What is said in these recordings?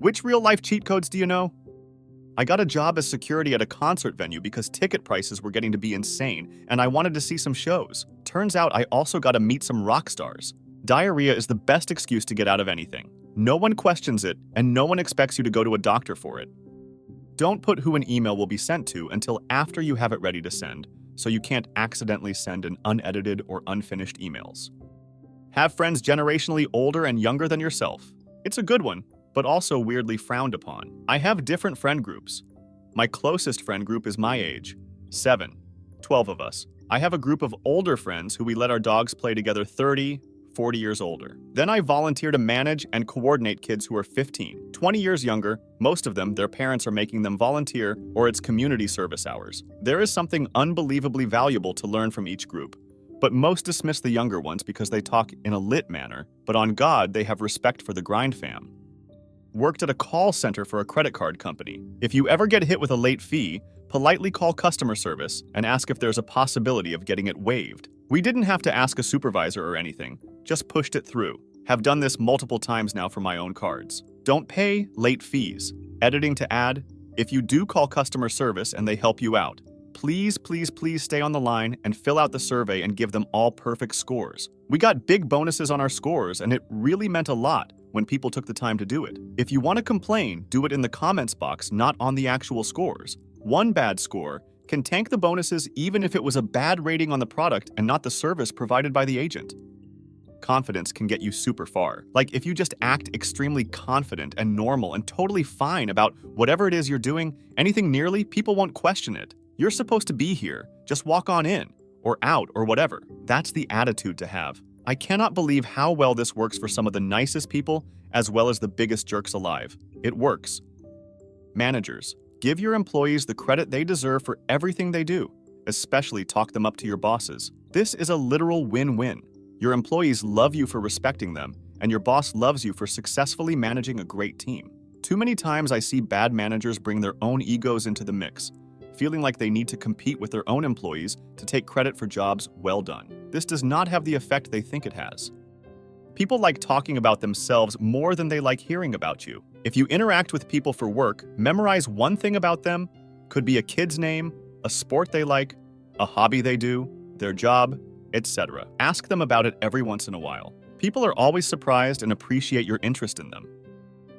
Which real-life cheat codes do you know? I got a job as security at a concert venue because ticket prices were getting to be insane, and I wanted to see some shows. Turns out I also got to meet some rock stars. Diarrhea is the best excuse to get out of anything. No one questions it, and no one expects you to go to a doctor for it. Don't put who an email will be sent to until after you have it ready to send, so you can't accidentally send an unedited or unfinished emails. Have friends generationally older and younger than yourself. It's a good one, but also weirdly frowned upon. I have different friend groups. My closest friend group is my age, 7, 12 of us. I have a group of older friends who we let our dogs play together 30, 40 years older. Then I volunteer to manage and coordinate kids who are 15, 20 years younger. Most of them, their parents are making them volunteer or it's community service hours. There is something unbelievably valuable to learn from each group. But most dismiss the younger ones because they talk in a lit manner, but on God, they have respect for the grind fam. Worked at a call center for a credit card company. If you ever get hit with a late fee, politely call customer service and ask if there's a possibility of getting it waived. We didn't have to ask a supervisor or anything, just pushed it through. Have done this multiple times now for my own cards. Don't pay late fees. Editing to add, if you do call customer service and they help you out, please, please, please stay on the line and fill out the survey and give them all perfect scores. We got big bonuses on our scores, and it really meant a lot when people took the time to do it. If you want to complain, do it in the comments box, not on the actual scores. One bad score can tank the bonuses even if it was a bad rating on the product and not the service provided by the agent. Confidence can get you super far. Like if you just act extremely confident and normal and totally fine about whatever it is you're doing, anything nearly, people won't question it. You're supposed to be here. Just walk on in, or out, or whatever. That's the attitude to have. I cannot believe how well this works for some of the nicest people as well as the biggest jerks alive. It works. Managers, give your employees the credit they deserve for everything they do, especially talk them up to your bosses. This is a literal win-win. Your employees love you for respecting them, and your boss loves you for successfully managing a great team. Too many times I see bad managers bring their own egos into the mix, feeling like they need to compete with their own employees to take credit for jobs well done. This does not have the effect they think it has. People like talking about themselves more than they like hearing about you. If you interact with people for work, memorize one thing about them. Could be a kid's name, a sport they like, a hobby they do, their job, etc. Ask them about it every once in a while. People are always surprised and appreciate your interest in them.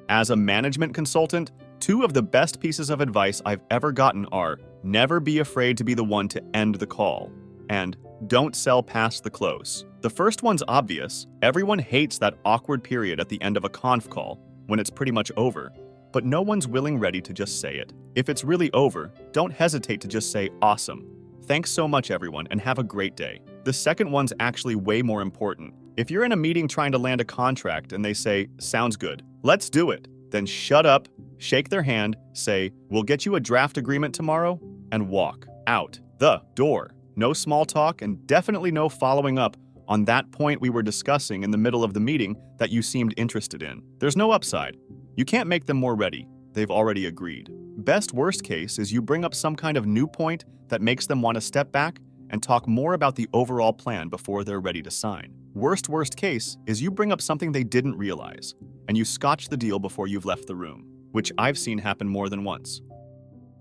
As a management consultant, 2 of the best pieces of advice I've ever gotten are, never be afraid to be the one to end the call, and don't sell past the close. The first one's obvious. Everyone hates that awkward period at the end of a conf call when it's pretty much over, but no one's ready to just say it. If it's really over, don't hesitate to just say, awesome. Thanks so much, everyone, and have a great day. The second one's actually way more important. If you're in a meeting trying to land a contract and they say, sounds good, let's do it, then shut up, shake their hand, say, we'll get you a draft agreement tomorrow, and walk out the door. No small talk and definitely no following up on that point we were discussing in the middle of the meeting that you seemed interested in. There's no upside. You can't make them more ready. They've already agreed. Best worst case is you bring up some kind of new point that makes them want to step back and talk more about the overall plan before they're ready to sign. Worst case is you bring up something they didn't realize, and you scotch the deal before you've left the room, which I've seen happen more than once.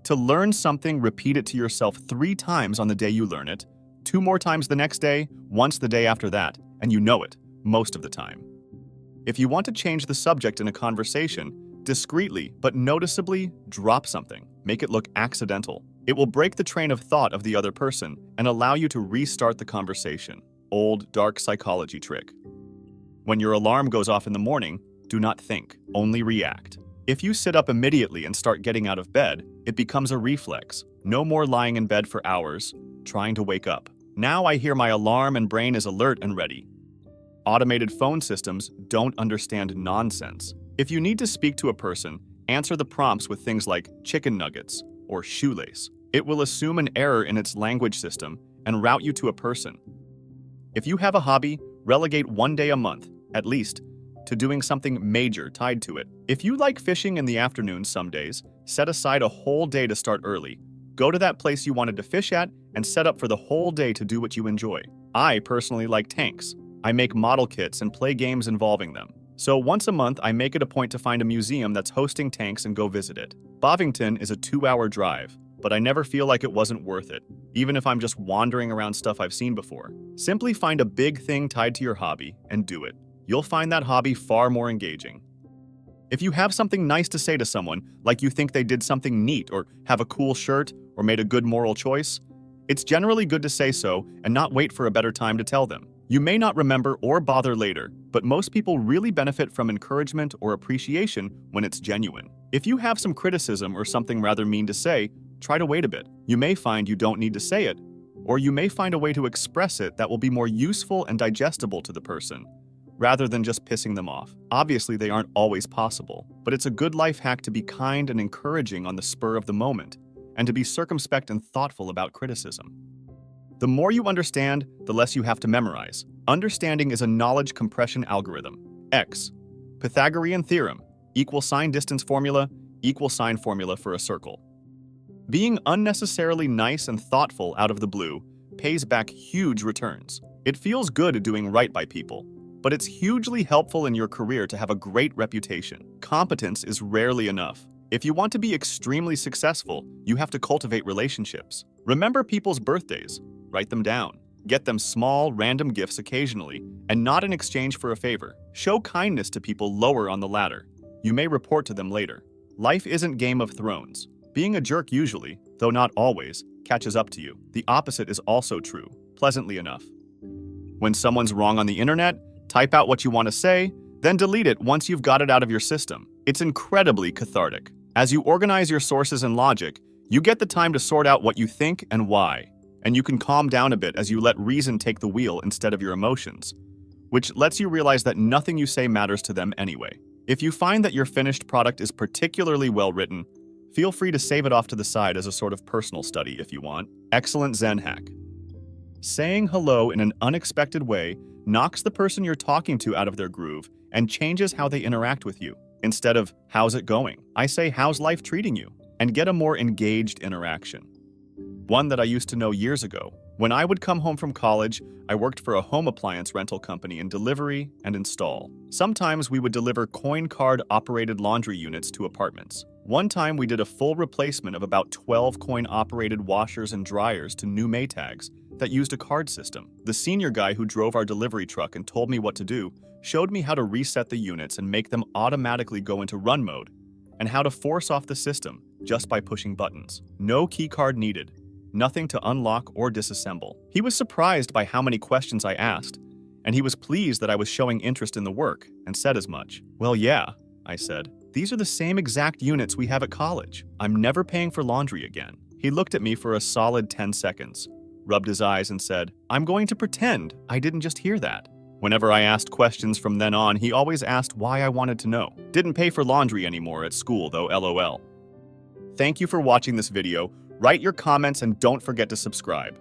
To learn something, repeat it to yourself 3 times on the day you learn it, 2 more times the next day, once the day after that, and you know it, most of the time. If you want to change the subject in a conversation, discreetly but noticeably drop something. Make it look accidental. It will break the train of thought of the other person and allow you to restart the conversation. Old, dark psychology trick. When your alarm goes off in the morning, do not think, only react. If you sit up immediately and start getting out of bed, it becomes a reflex. No more lying in bed for hours, trying to wake up. Now I hear my alarm and brain is alert and ready. Automated phone systems don't understand nonsense. If you need to speak to a person, answer the prompts with things like chicken nuggets or shoelace. It will assume an error in its language system and route you to a person. If you have a hobby, relegate 1 day a month, at least, to doing something major tied to it. If you like fishing in the afternoon some days, set aside a whole day to start early. Go to that place you wanted to fish at and set up for the whole day to do what you enjoy. I personally like tanks. I make model kits and play games involving them. So once a month, I make it a point to find a museum that's hosting tanks and go visit it. Bovington is a 2-hour drive, but I never feel like it wasn't worth it, even if I'm just wandering around stuff I've seen before. Simply find a big thing tied to your hobby and do it. You'll find that hobby far more engaging. If you have something nice to say to someone, like you think they did something neat or have a cool shirt or made a good moral choice, it's generally good to say so and not wait for a better time to tell them. You may not remember or bother later, but most people really benefit from encouragement or appreciation when it's genuine. If you have some criticism or something rather mean to say, try to wait a bit. You may find you don't need to say it, or you may find a way to express it that will be more useful and digestible to the person, rather than just pissing them off. Obviously, they aren't always possible, but it's a good life hack to be kind and encouraging on the spur of the moment, and to be circumspect and thoughtful about criticism. The more you understand, the less you have to memorize. Understanding is a knowledge compression algorithm. X, Pythagorean theorem, equal sign distance formula, equal sign formula for a circle. Being unnecessarily nice and thoughtful out of the blue pays back huge returns. It feels good doing right by people, but it's hugely helpful in your career to have a great reputation. Competence is rarely enough. If you want to be extremely successful, you have to cultivate relationships. Remember people's birthdays. Write them down. Get them small, random gifts occasionally, and not in exchange for a favor. Show kindness to people lower on the ladder. You may report to them later. Life isn't Game of Thrones. Being a jerk usually, though not always, catches up to you. The opposite is also true, pleasantly enough. When someone's wrong on the internet, type out what you want to say, then delete it once you've got it out of your system. It's incredibly cathartic. As you organize your sources and logic, you get the time to sort out what you think and why, and you can calm down a bit as you let reason take the wheel instead of your emotions, which lets you realize that nothing you say matters to them anyway. If you find that your finished product is particularly well written, feel free to save it off to the side as a sort of personal study if you want. Excellent Zen hack. Saying hello in an unexpected way knocks the person you're talking to out of their groove and changes how they interact with you. Instead of, how's it going? I say, how's life treating you? And get a more engaged interaction. One that I used to know years ago. When I would come home from college, I worked for a home appliance rental company in delivery and install. Sometimes we would deliver coin card-operated laundry units to apartments. One time we did a full replacement of about 12 coin-operated washers and dryers to new Maytags that used a card system. The senior guy who drove our delivery truck and told me what to do showed me how to reset the units and make them automatically go into run mode, and how to force off the system just by pushing buttons. No keycard needed, nothing to unlock or disassemble. He was surprised by how many questions I asked, and he was pleased that I was showing interest in the work and said as much. Well, yeah, I said. These are the same exact units we have at college. I'm never paying for laundry again. He looked at me for a solid 10 seconds, rubbed his eyes and said, I'm going to pretend I didn't just hear that. Whenever I asked questions from then on, he always asked why I wanted to know. Didn't pay for laundry anymore at school though, LOL. Thank you for watching this video. Write your comments and don't forget to subscribe.